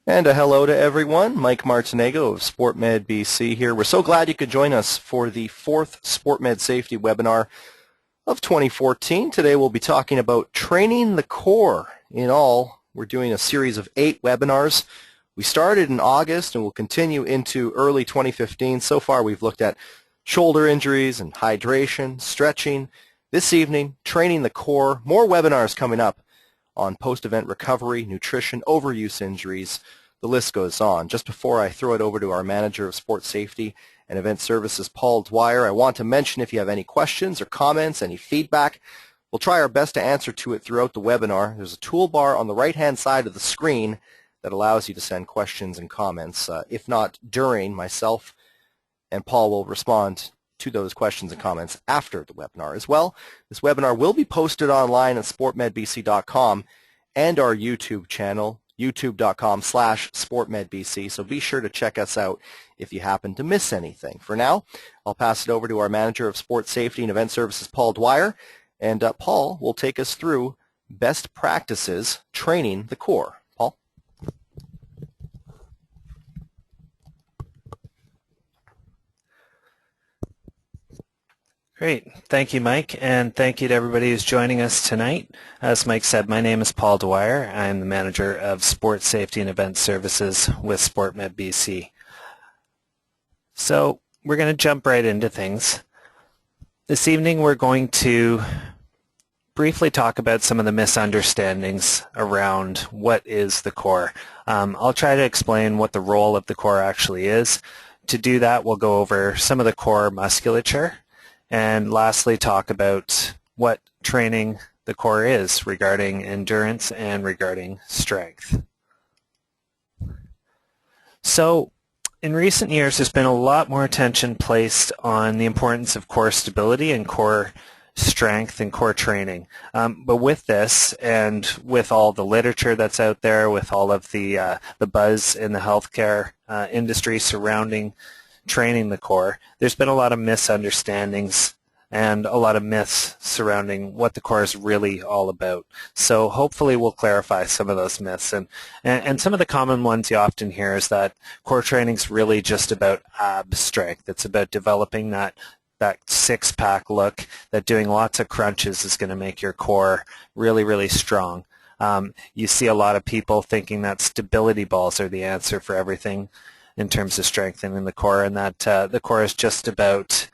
And a hello to everyone. Mike Martinego of SportMedBC here. We're so glad you could join us for the fourth SportMed Safety Webinar of 2014. Today we'll be talking about training the core. In all, we're doing a series of 8 webinars. We started in August and will continue into early 2015. So far we've looked at shoulder injuries and hydration, stretching. This evening, training the core. More webinars coming up on post-event recovery, nutrition, overuse injuries. The list goes on. Just before I throw it over to our Manager of Sports Safety and Event Services, Paul Dwyer, I want to mention if you have any questions or comments, any feedback, we'll try our best to answer to it throughout the webinar. There's a toolbar on the right-hand side of the screen that allows you to send questions and comments. If not during, myself and Paul will respond to those questions and comments after the webinar as well. This webinar will be posted online at sportmedbc.com and our YouTube channel, youtube.com/sportmedbc, so be sure to check us out if you happen to miss anything. For now, I'll pass it over to our Manager of Sports Safety and Event Services, Paul Dwyer, and Paul will take us through best practices training the core. Paul? Great. Thank you, Mike, and thank you to everybody who's joining us tonight. As Mike said, my name is Paul Dwyer. I'm the Manager of Sports Safety and Event Services with SportMedBC. So we're going to jump right into things. This evening we're going to briefly talk about some of the misunderstandings around what is the core. I'll try to explain what the role of the core actually is. To do that, we'll go over some of the core musculature, and lastly talk about what training the core is regarding endurance and regarding strength. So in recent years there's been a lot more attention placed on the importance of core stability and core strength and core training. But with this and with all the literature that's out there, with all of the buzz in the healthcare industry surrounding training the core, there's been a lot of misunderstandings and a lot of myths surrounding what the core is really all about. So hopefully we'll clarify some of those myths. And some of the common ones you often hear is that core training is really just about ab strength. It's about developing that six-pack look, that doing lots of crunches is going to make your core really, really strong. You see a lot of people thinking that stability balls are the answer for everything in terms of strengthening the core, and that the core is just about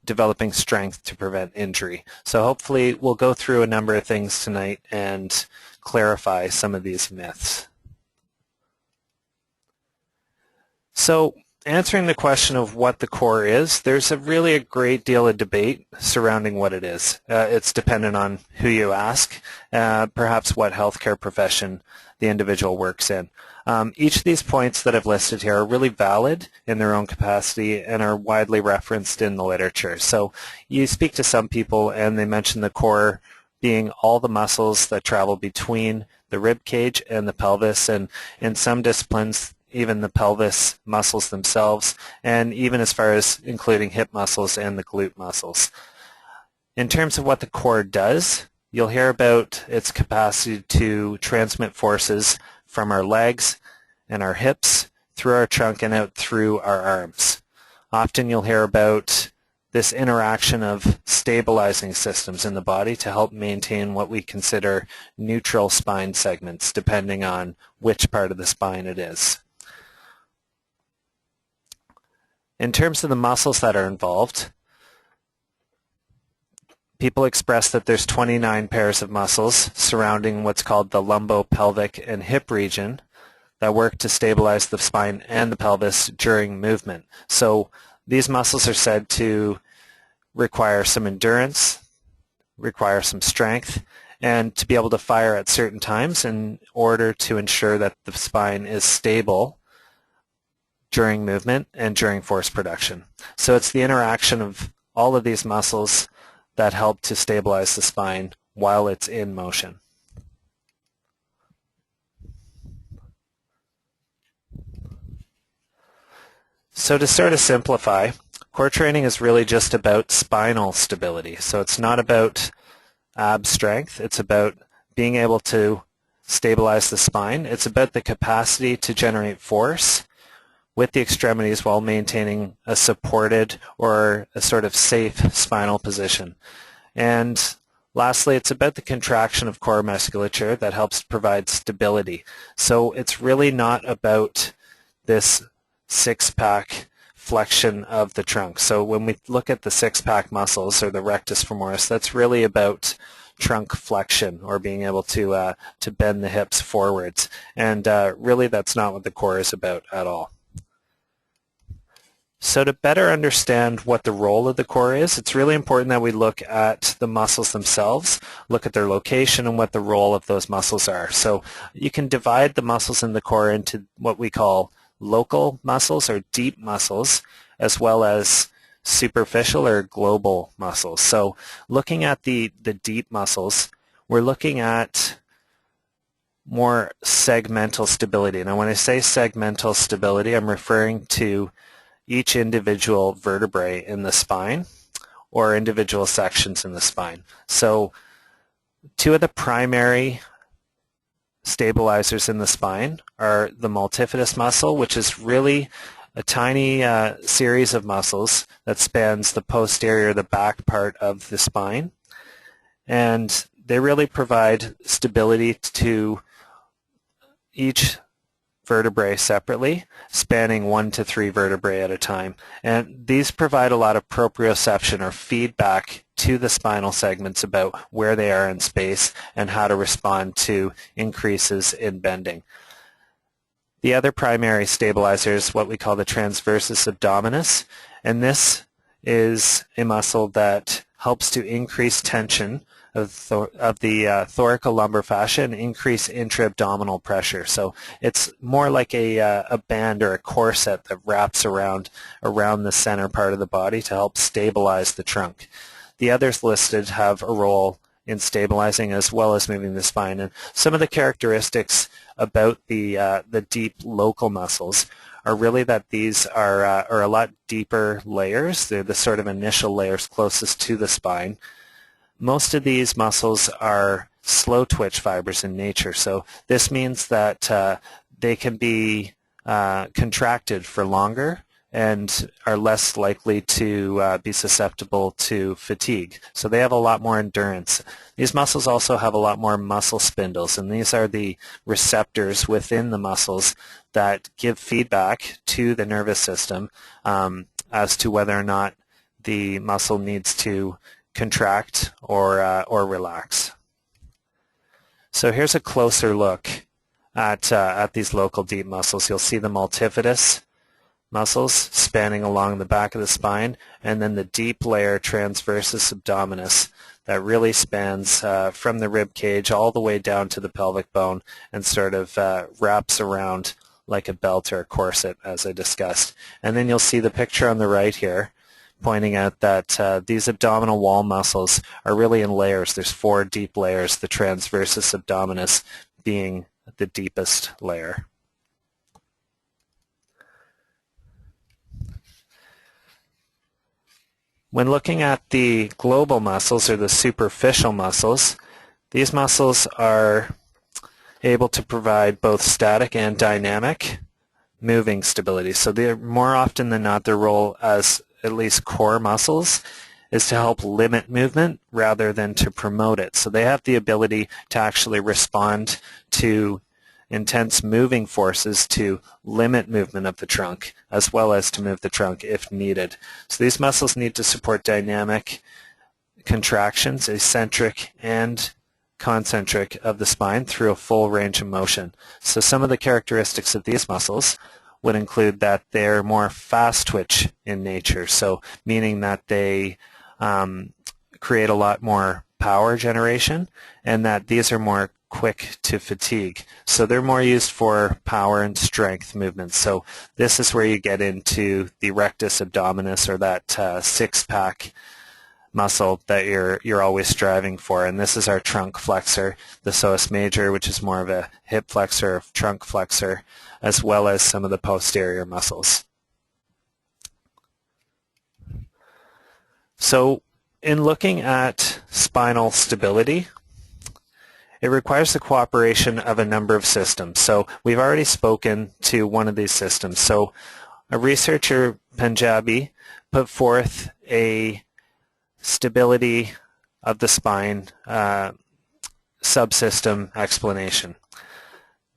developing strength to prevent injury. So hopefully we'll go through a number of things tonight and clarify some of these myths. So answering the question of what the core is, there's really a great deal of debate surrounding what it is. It's dependent on who you ask, perhaps what healthcare profession the individual works in. Each of these points that I've listed here are really valid in their own capacity and are widely referenced in the literature. So you speak to some people and they mention the core being all the muscles that travel between the rib cage and the pelvis, and in some disciplines even the pelvis muscles themselves, and even as far as including hip muscles and the glute muscles. In terms of what the core does, you'll hear about its capacity to transmit forces from our legs and our hips through our trunk and out through our arms. Often you'll hear about this interaction of stabilizing systems in the body to help maintain what we consider neutral spine segments, depending on which part of the spine it is. In terms of the muscles that are involved, people express that there's 29 pairs of muscles surrounding what's called the lumbopelvic and hip region that work to stabilize the spine and the pelvis during movement. So these muscles are said to require some endurance, require some strength, and to be able to fire at certain times in order to ensure that the spine is stable during movement and during force production. So it's the interaction of all of these muscles that help to stabilize the spine while it's in motion. So to sort of simplify, core training is really just about spinal stability. So it's not about ab strength. It's about being able to stabilize the spine. It's about the capacity to generate force with the extremities while maintaining a supported or a sort of safe spinal position. And lastly, it's about the contraction of core musculature that helps provide stability. So it's really not about this six-pack flexion of the trunk. So when we look at the six-pack muscles or the rectus femoris, that's really about trunk flexion or being able to bend the hips forwards. And really that's not what the core is about at all. So to better understand what the role of the core is, it's really important that we look at the muscles themselves, look at their location and what the role of those muscles are. So you can divide the muscles in the core into what we call local muscles or deep muscles, as well as superficial or global muscles. So looking at the deep muscles, we're looking at more segmental stability. Now when I say segmental stability, I'm referring to each individual vertebrae in the spine or individual sections in the spine. So two of the primary stabilizers in the spine are the multifidus muscle, which is really a tiny series of muscles that spans the posterior, the back part of the spine. And they really provide stability to each vertebrae separately, spanning 1 to 3 vertebrae at a time. And these provide a lot of proprioception or feedback to the spinal segments about where they are in space and how to respond to increases in bending. The other primary stabilizer is what we call the transversus abdominis, and this is a muscle that helps to increase tension of the thoracolumbar fascia and increase intra-abdominal pressure. So it's more like a band or a corset that wraps around the center part of the body to help stabilize the trunk. The others listed have a role in stabilizing as well as moving the spine. And some of the characteristics about the deep local muscles are really that these are a lot deeper layers. They're the sort of initial layers closest to the spine. Most of these muscles are slow twitch fibers in nature, so this means that they can be contracted for longer and are less likely to be susceptible to fatigue. So they have a lot more endurance. These muscles also have a lot more muscle spindles, and these are the receptors within the muscles that give feedback to the nervous system as to whether or not the muscle needs to contract or relax. So here's a closer look at these local deep muscles. You'll see the multifidus muscles spanning along the back of the spine, and then the deep layer transversus abdominis that really spans from the rib cage all the way down to the pelvic bone and sort of wraps around like a belt or a corset, as I discussed. And then you'll see the picture on the right here pointing out that these abdominal wall muscles are really in layers. There's 4 deep layers, the transversus abdominis being the deepest layer. When looking at the global muscles or the superficial muscles, these muscles are able to provide both static and dynamic moving stability. So they're more often than not, their role as at least core muscles is to help limit movement rather than to promote it. So they have the ability to actually respond to intense moving forces to limit movement of the trunk as well as to move the trunk if needed. So these muscles need to support dynamic contractions, eccentric and concentric of the spine through a full range of motion. So some of the characteristics of these muscles would include that they're more fast twitch in nature, so meaning that they create a lot more power generation and that these are more quick to fatigue. So they're more used for power and strength movements. So this is where you get into the rectus abdominis, or that six-pack muscle that you're always striving for. And this is our trunk flexor, the psoas major, which is more of a hip flexor, trunk flexor, as well as some of the posterior muscles. So in looking at spinal stability, it requires the cooperation of a number of systems. So we've already spoken to one of these systems. So a researcher, Punjabi, put forth a stability of the spine subsystem explanation.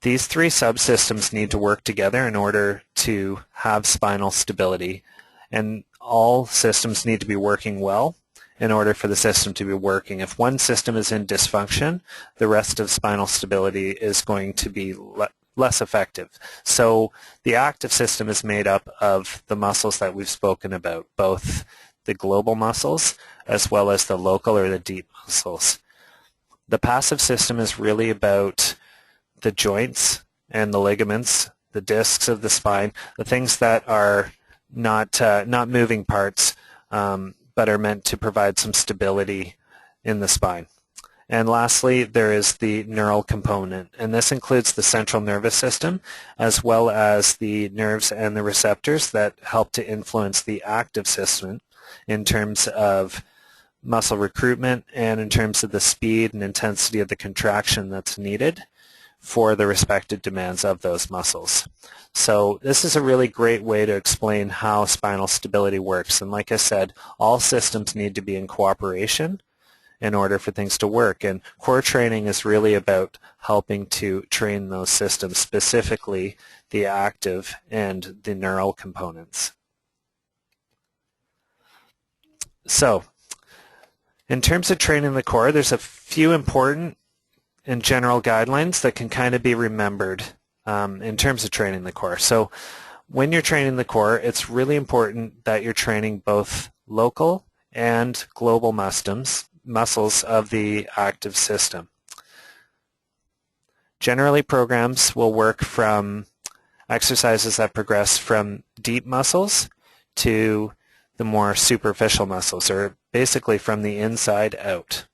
These three subsystems need to work together in order to have spinal stability, and all systems need to be working well in order for the system to be working. If one system is in dysfunction, the rest of spinal stability is going to be less effective. So the active system is made up of the muscles that we've spoken about, both the global muscles as well as the local or the deep muscles. The passive system is really about the joints and the ligaments, the discs of the spine, the things that are not moving parts, but are meant to provide some stability in the spine. And lastly, there is the neural component, and this includes the central nervous system as well as the nerves and the receptors that help to influence the active system in terms of muscle recruitment and in terms of the speed and intensity of the contraction that's needed for the respective demands of those muscles. So this is a really great way to explain how spinal stability works. And like I said, all systems need to be in cooperation in order for things to work. And core training is really about helping to train those systems, specifically the active and the neural components. So in terms of training the core, there's a few important and general guidelines that can kind of be remembered in terms of training the core. So when you're training the core, it's really important that you're training both local and global muscles of the active system. Generally, programs will work from exercises that progress from deep muscles to the more superficial muscles, or basically from the inside out.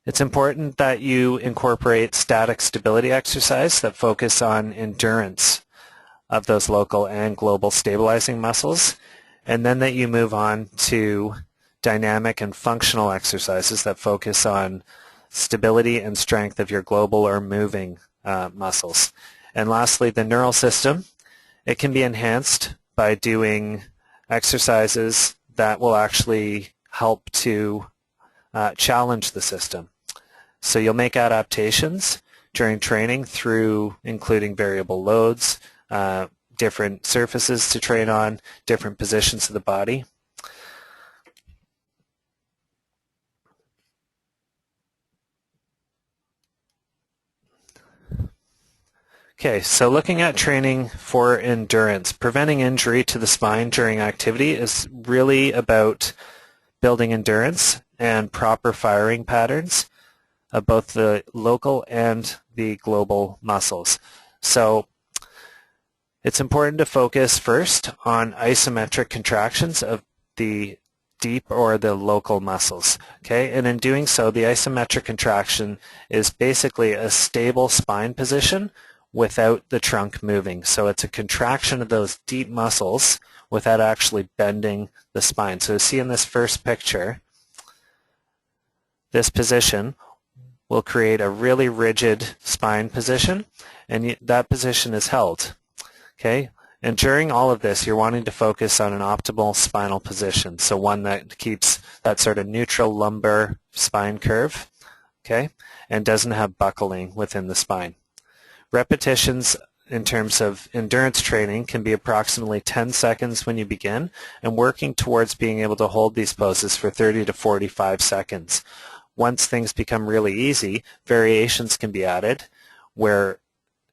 It's important that you incorporate static stability exercise that focus on endurance of those local and global stabilizing muscles, and then that you move on to dynamic and functional exercises that focus on stability and strength of your global or moving muscles. And lastly, the neural system. It can be enhanced by doing exercises that will actually help to challenge the system. So you'll make adaptations during training through including variable loads, different surfaces to train on, different positions of the body. Okay, so looking at training for endurance, preventing injury to the spine during activity is really about building endurance and proper firing patterns of both the local and the global muscles. So it's important to focus first on isometric contractions of the deep or the local muscles. Okay, and in doing so, the isometric contraction is basically a stable spine position without the trunk moving. So it's a contraction of those deep muscles without actually bending the spine. So you see in this first picture, this position will create a really rigid spine position, and that position is held. Okay, and during all of this, you're wanting to focus on an optimal spinal position, so one that keeps that sort of neutral lumbar spine curve, okay, and doesn't have buckling within the spine. Repetitions in terms of endurance training can be approximately 10 seconds when you begin, and working towards being able to hold these poses for 30 to 45 seconds. Once things become really easy, variations can be added where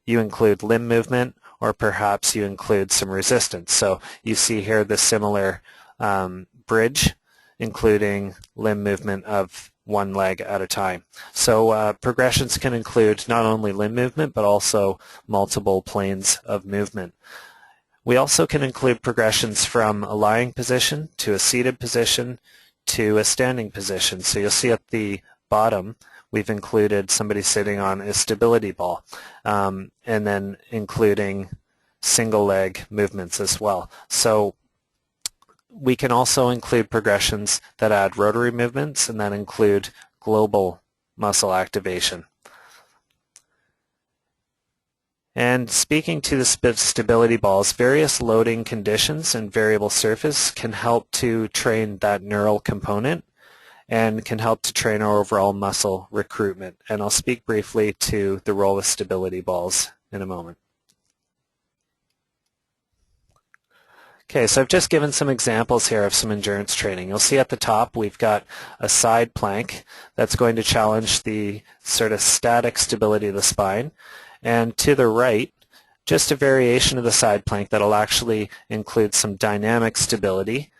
you include limb movement or perhaps you include some resistance. So you see here the similar bridge, including limb movement of one leg at a time. So progressions can include not only limb movement but also multiple planes of movement. We also can include progressions from a lying position to a seated position to a standing position. So you'll see at the bottom we've included somebody sitting on a stability ball, and then including single leg movements as well. So we can also include progressions that add rotary movements and that include global muscle activation. And speaking to the stability balls, various loading conditions and variable surface can help to train that neural component and can help to train our overall muscle recruitment. And I'll speak briefly to the role of stability balls in a moment. Okay, so I've just given some examples here of some endurance training. You'll see at the top we've got a side plank that's going to challenge the sort of static stability of the spine. And to the right, just a variation of the side plank that'll actually include some dynamic stability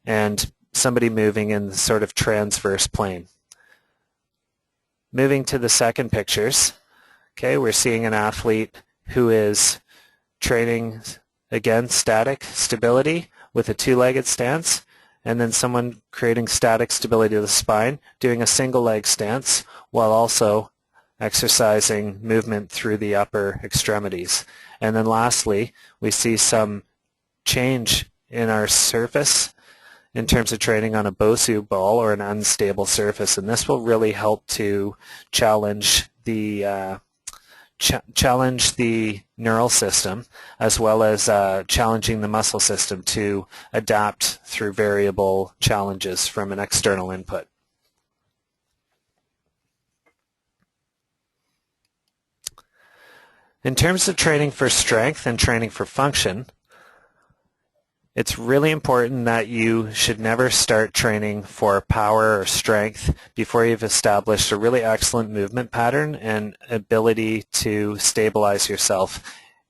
and somebody moving in the sort of transverse plane. Moving to the second pictures, okay, we're seeing an athlete who is training, again, static stability with a two-legged stance, and then someone creating static stability of the spine, doing a single leg stance while also exercising movement through the upper extremities. And then lastly, we see some change in our surface in terms of training on a BOSU ball or an unstable surface, and this will really help to challenge the neural system as well as challenging the muscle system to adapt through variable challenges from an external input. In terms of training for strength and training for function, it's really important that you should never start training for power or strength before you've established a really excellent movement pattern and ability to stabilize yourself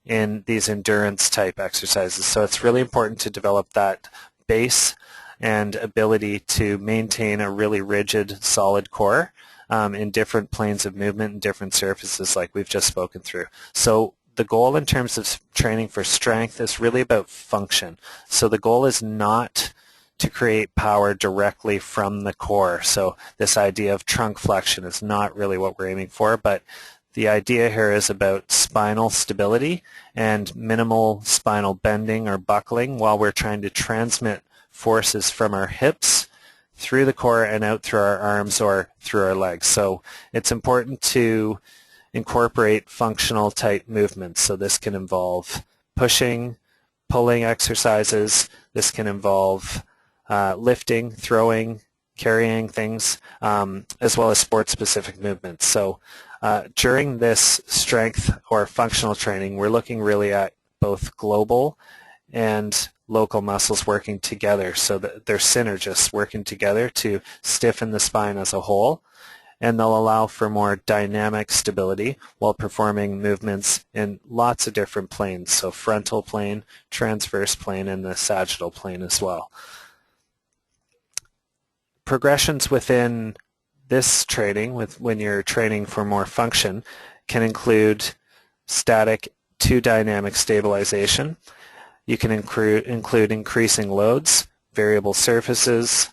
in these endurance type exercises. So it's really important to develop that base and ability to maintain a really rigid, solid core in different planes of movement and different surfaces like we've just spoken through. So the goal in terms of training for strength is really about function. So the goal is not to create power directly from the core. So this idea of trunk flexion is not really what we're aiming for, but the idea here is about spinal stability and minimal spinal bending or buckling while we're trying to transmit forces from our hips through the core and out through our arms or through our legs. So it's important to incorporate functional type movements. So this can involve pushing, pulling exercises. This can involve lifting, throwing, carrying things, as well as sport-specific movements. So during this strength or functional training, we're looking really at both global and local muscles working together so that they're synergists working together to stiffen the spine as a whole, and they'll allow for more dynamic stability while performing movements in lots of different planes, so frontal plane, transverse plane, and the sagittal plane as well. Progressions within this training, when you're training for more function, can include static to dynamic stabilization. You can include increasing loads, variable surfaces,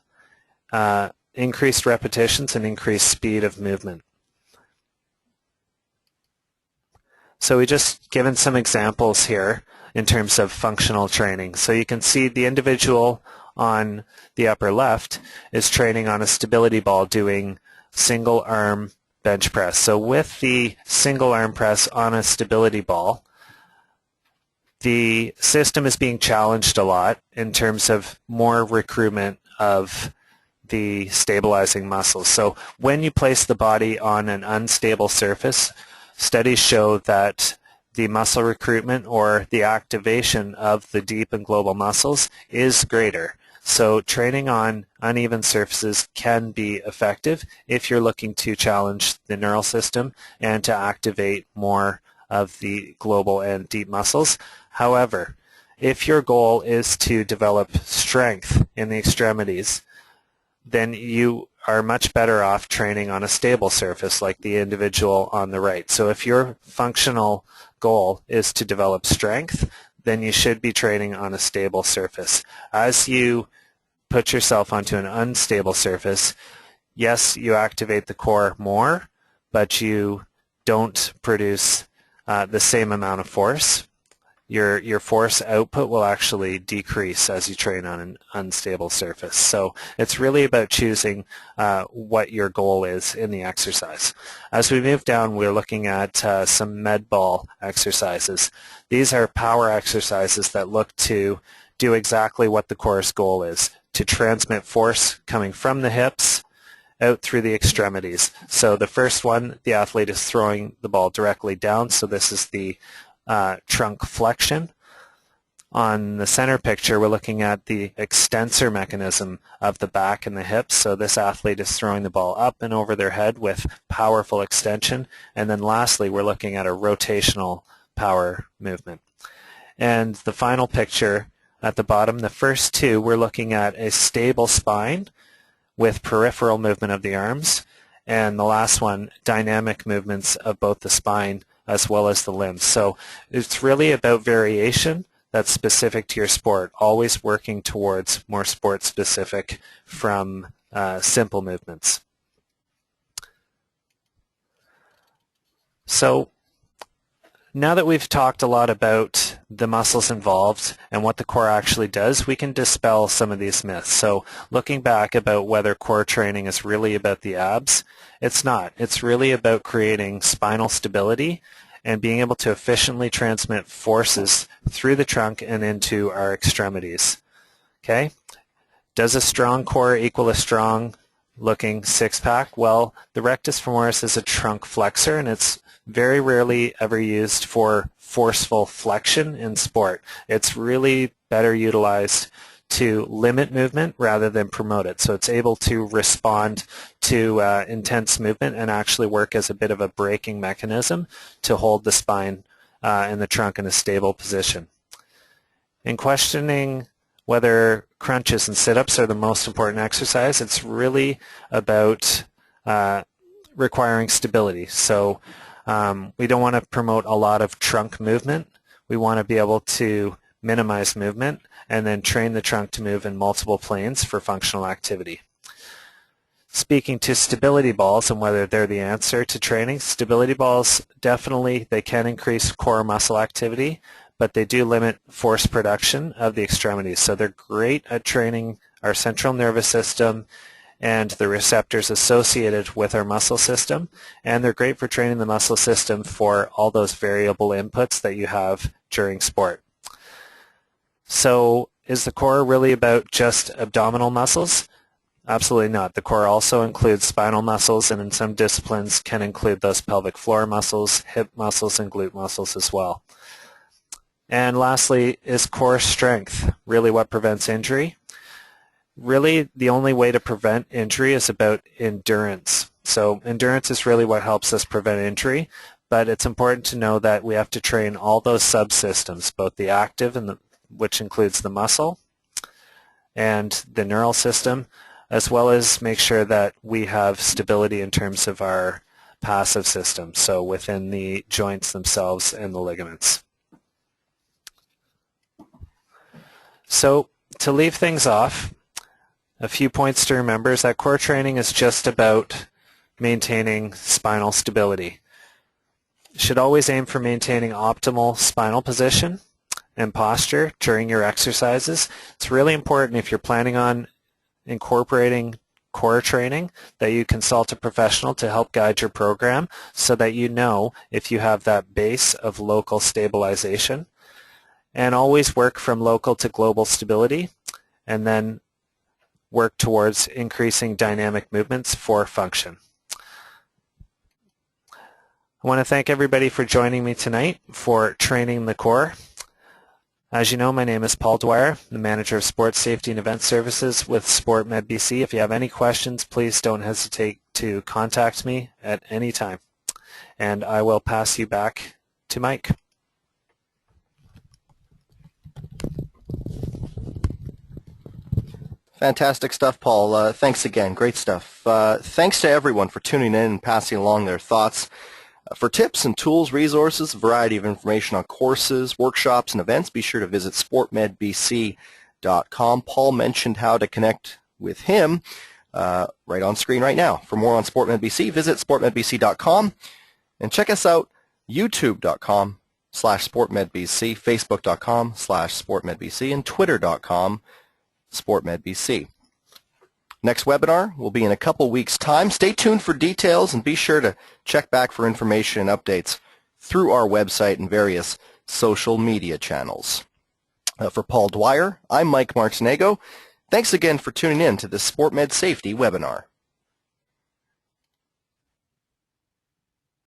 increased repetitions, and increased speed of movement. So we just given some examples here in terms of functional training. So you can see the individual on the upper left is training on a stability ball doing single arm bench press. So with the single arm press on a stability ball, the system is being challenged a lot in terms of more recruitment of the stabilizing muscles. So when you place the body on an unstable surface, studies show that the muscle recruitment or the activation of the deep and global muscles is greater. So training on uneven surfaces can be effective if you're looking to challenge the neural system and to activate more of the global and deep muscles. However, if your goal is to develop strength in the extremities, then you are much better off training on a stable surface like the individual on the right. So if your functional goal is to develop strength, then you should be training on a stable surface. As you put yourself onto an unstable surface, yes, you activate the core more, but you don't produce the same amount of force. your force output will actually decrease as you train on an unstable surface. So it's really about choosing what your goal is in the exercise. As we move down, we're looking at some med ball exercises. These are power exercises that look to do exactly what the core's goal is, to transmit force coming from the hips out through the extremities. So the first one, the athlete is throwing the ball directly down, so this is the trunk flexion. On the center picture, we're looking at the extensor mechanism of the back and the hips. So this athlete is throwing the ball up and over their head with powerful extension. And then lastly, we're looking at a rotational power movement. And the final picture at the bottom, the first two, we're looking at a stable spine with peripheral movement of the arms. And the last one, dynamic movements of both the spine as well as the limbs. So it's really about variation that's specific to your sport, always working towards more sport-specific from simple movements. So now that we've talked a lot about the muscles involved and what the core actually does, we can dispel some of these myths. So looking back about whether core training is really about the abs, it's not. It's really about creating spinal stability and being able to efficiently transmit forces through the trunk and into our extremities. Okay? Does a strong core equal a strong looking six-pack? Well, the rectus femoris is a trunk flexor, and it's very rarely ever used for forceful flexion in sport. It's really better utilized to limit movement rather than promote it. So it's able to respond to intense movement and actually work as a bit of a braking mechanism to hold the spine and the trunk in a stable position. In questioning whether crunches and sit-ups are the most important exercise, it's really about requiring stability. So we don't want to promote a lot of trunk movement. We want to be able to minimize movement and then train the trunk to move in multiple planes for functional activity. Speaking to stability balls and whether they're the answer to training, stability balls definitely, they can increase core muscle activity, but they do limit force production of the extremities. So they're great at training our central nervous system and the receptors associated with our muscle system, and they're great for training the muscle system for all those variable inputs that you have during sport. So is the core really about just abdominal muscles? Absolutely not. The core also includes spinal muscles, and in some disciplines can include those pelvic floor muscles, hip muscles, and glute muscles as well. And lastly, is core strength really what prevents injury? Really, the only way to prevent injury is about endurance. So endurance is really what helps us prevent injury, but it's important to know that we have to train all those subsystems, both the active, and which includes the muscle and the neural system, as well as make sure that we have stability in terms of our passive system, so within the joints themselves and the ligaments. So to leave things off, a few points to remember is that core training is just about maintaining spinal stability. You should always aim for maintaining optimal spinal position and posture during your exercises. It's really important if you're planning on incorporating core training that you consult a professional to help guide your program so that you know if you have that base of local stabilization. And always work from local to global stability, and then work towards increasing dynamic movements for function. I want to thank everybody for joining me tonight for training the core. As you know, my name is Paul Dwyer, the Manager of Sports Safety and Event Services with SportMedBC. If you have any questions, please don't hesitate to contact me at any time. And I will pass you back to Mike. Fantastic stuff, Paul. Thanks again. Great stuff. Thanks to everyone for tuning in and passing along their thoughts. For tips and tools, resources, a variety of information on courses, workshops, and events, be sure to visit SportMedBC.com. Paul mentioned how to connect with him right on screen right now. For more on SportMedBC, visit SportMedBC.com and check us out, YouTube.com twitter.com/SportMedBC, facebook.com/SportMedBC, and twitter.com/SportMedBC. Next webinar will be in a couple weeks' time. Stay tuned for details and be sure to check back for information and updates through our website and various social media channels. For Paul Dwyer, I'm Mike Martinego. Thanks again for tuning in to this SportMed Safety Webinar.